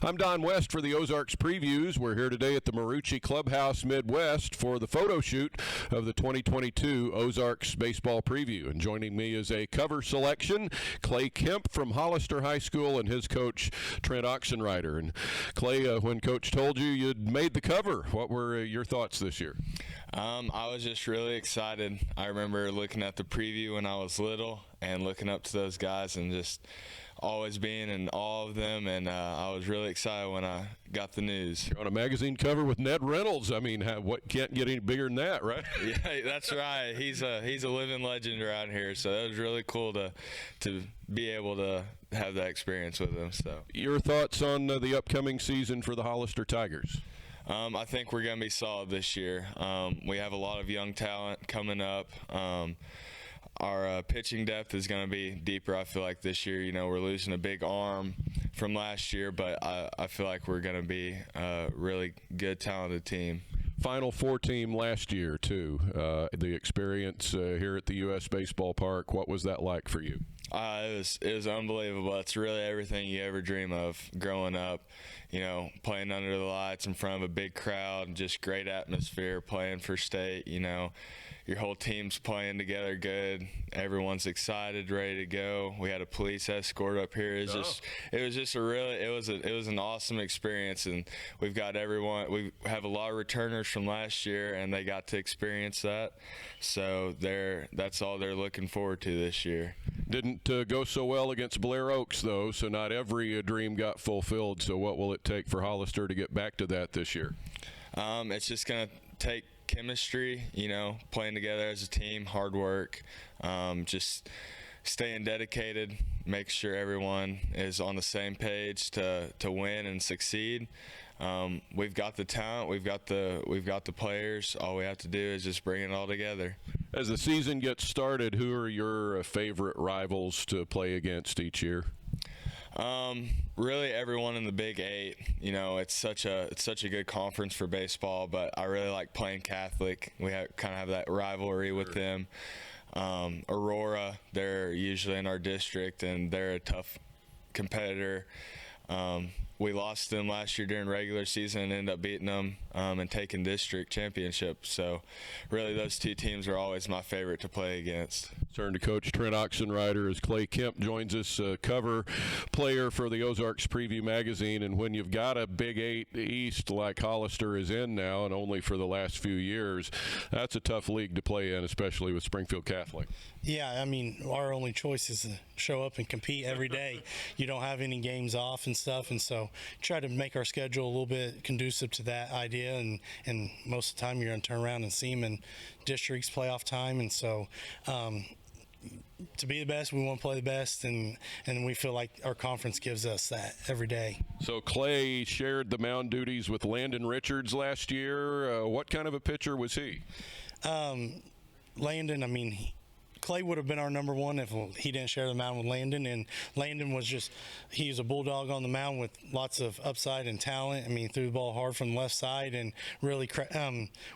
I'm Don West for the Ozarks Previews. We're here today at the Marucci Clubhouse Midwest for the photo shoot of the 2022 Ozarks Baseball Preview. And joining me is a cover selection, Clay Kemp from Hollister High School and his coach, Trent Oxenrider. And Clay, when Coach told you you'd made the cover, what were your thoughts this year? I was just really excited. I remember looking at the preview when I was little and looking up to those guys and just always being in awe of them, and I was really excited when I got the news. You're on a magazine cover with Ned Reynolds. I mean, what can't get any bigger than that, right? Yeah, that's right. He's a living legend around here, so that was really cool to be able to have that experience with him. So, your thoughts on the upcoming season for the Hollister Tigers? I think we're going to be solid this year. We have a lot of young talent coming up. Our pitching depth is going to be deeper, I feel like, this year. You know, we're losing a big arm from last year, but I feel like we're going to be a really good, talented team. Final Four team last year, too. The experience here at the U.S. Baseball Park, what was that like for you? It was unbelievable. It's really everything you ever dream of growing up. You know, playing under the lights in front of a big crowd, just great atmosphere, playing for state. You know, your whole team's playing together good. Everyone's excited, ready to go. We had a police escort up here. It was an awesome experience, and we've got everyone. We have a lot of returners from last year, and they got to experience that. So that's all they're looking forward to this year. Didn't go so well against Blair Oaks, though, so not every dream got fulfilled. So what will it take for Hollister to get back to that this year? It's just going to take chemistry, you know, playing together as a team, hard work, just staying dedicated, make sure everyone is on the same page to win and succeed. We've got the talent, we've got the players. All we have to do is just bring it all together. As the season gets started, who are your favorite rivals to play against each year? Really everyone in the Big Eight. You know, it's such a good conference for baseball, but I really like playing Catholic. We kind of have that rivalry with them. Aurora, they're usually in our district, and they're a tough competitor. We lost them last year during regular season and ended up beating them and taking district championship. So really those two teams are always my favorite to play against. Turn to Coach Trent Oxenrider as Clay Kemp joins us, cover player for the Ozarks Preview magazine. And when you've got a Big Eight East like Hollister is in now, and only for the last few years, that's a tough league to play in, especially with Springfield Catholic. Yeah, I mean, our only choice is to show up and compete every day. You don't have any games off and stuff, and so try to make our schedule a little bit conducive to that idea. And most of the time you're going to turn around and see them in districts playoff time, and so to be the best, we want to play the best, and we feel like our conference gives us that every day. So Clay shared the mound duties with Landon Richards last year. What kind of a pitcher was he? Landon, I mean, Clay would have been our number one if he didn't share the mound with Landon, and Landon was he's a bulldog on the mound with lots of upside and talent. I mean, threw the ball hard from the left side and really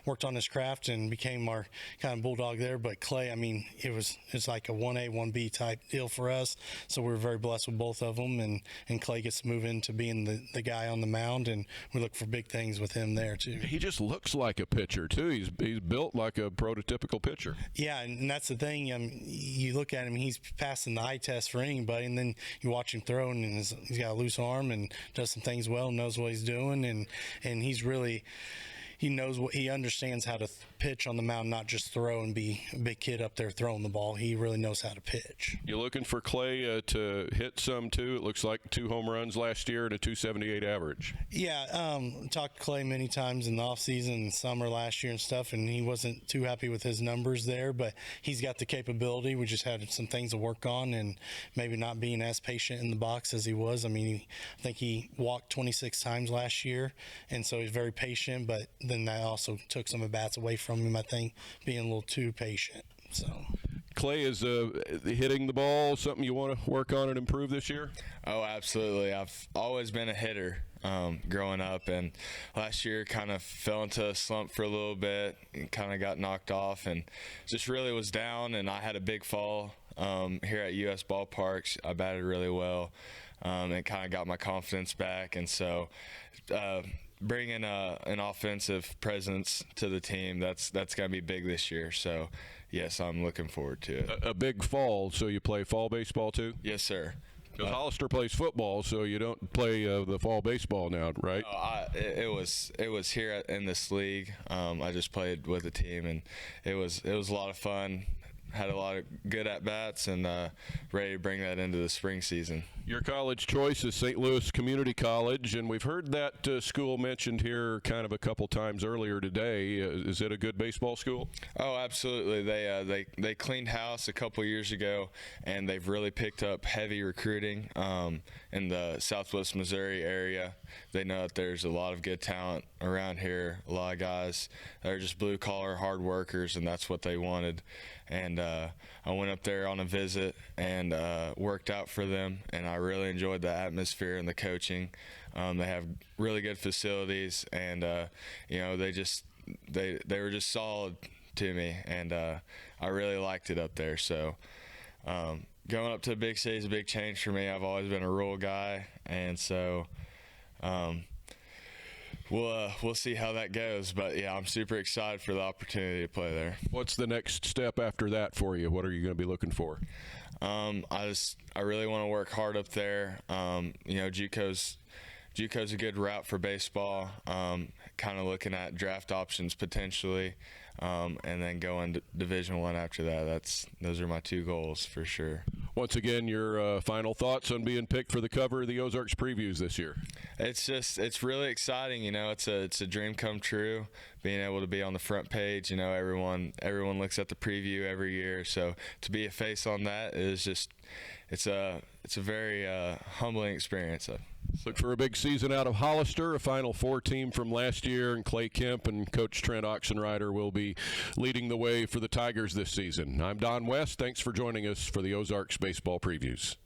worked on his craft and became our kind of bulldog there. But Clay, I mean, it's like a 1A, 1B type deal for us, so we're very blessed with both of them, and Clay gets to move into being the guy on the mound, and we look for big things with him there too. He just looks like a pitcher too. He's built like a prototypical pitcher. Yeah, and that's the thing. You look at him, he's passing the eye test for anybody, and then you watch him throw, and he's got a loose arm and does some things well, knows what he's doing, and he's really he understands how to pitch on the mound, not just throw and be a big kid up there throwing the ball. He really knows how to pitch. You're looking for Clay to hit some too. It looks like 2 home runs last year and a .278 average. Yeah, talked to Clay many times in the offseason and summer last year and stuff, and he wasn't too happy with his numbers there, but he's got the capability. We just had some things to work on, and maybe not being as patient in the box as he was. I mean, I think he walked 26 times last year, and so he's very patient, but then that also took some at-bats away from him, I think, being a little too patient. So Clay, is hitting the ball something you want to work on and improve this year? Oh, absolutely. I've always been a hitter growing up, and last year kind of fell into a slump for a little bit and kind of got knocked off and just really was down, and I had a big fall here at U.S. ballparks. I batted really well. It kind of got my confidence back, and so bringing an offensive presence to the team, that's going to be big this year. So, yes, I'm looking forward to it. A big fall, so you play fall baseball too? Yes, sir. Because Hollister plays football, so you don't play the fall baseball now, right? It was here in this league. I just played with the team, and it was a lot of fun. Had a lot of good at-bats, and ready to bring that into the spring season. Your college choice is St. Louis Community College, and we've heard that school mentioned here kind of a couple times earlier today. Is it a good baseball school? Oh, absolutely. They cleaned house a couple years ago, and they've really picked up heavy recruiting in the Southwest Missouri area. They know that there's a lot of good talent around here, a lot of guys that are just blue-collar hard workers, and that's what they wanted. And I went up there on a visit and worked out for them, and I really enjoyed the atmosphere and the coaching. They have really good facilities, and they were just solid to me, and I really liked it up there. So going up to a big city is a big change for me. I've always been a rural guy, and so we'll see how that goes. But yeah, I'm super excited for the opportunity to play there. What's the next step after that for you? What are you going to be looking for? I really want to work hard up there. JUCO's a good route for baseball. Kind of looking at draft options potentially, and then going to Division I after that. Those are my two goals for sure. Once again, your final thoughts on being picked for the cover of the Ozarks previews this year? It's really exciting. It's a dream come true, being able to be on the front page. Everyone looks at the preview every year, so to be a face on that is just it's a very humbling experience. Look for a big season out of Hollister, a Final Four team from last year, and Clay Kemp and Coach Trent Oxenrider will be leading the way for the Tigers this season. I'm Don West. Thanks for joining us for the Ozarks Baseball Previews.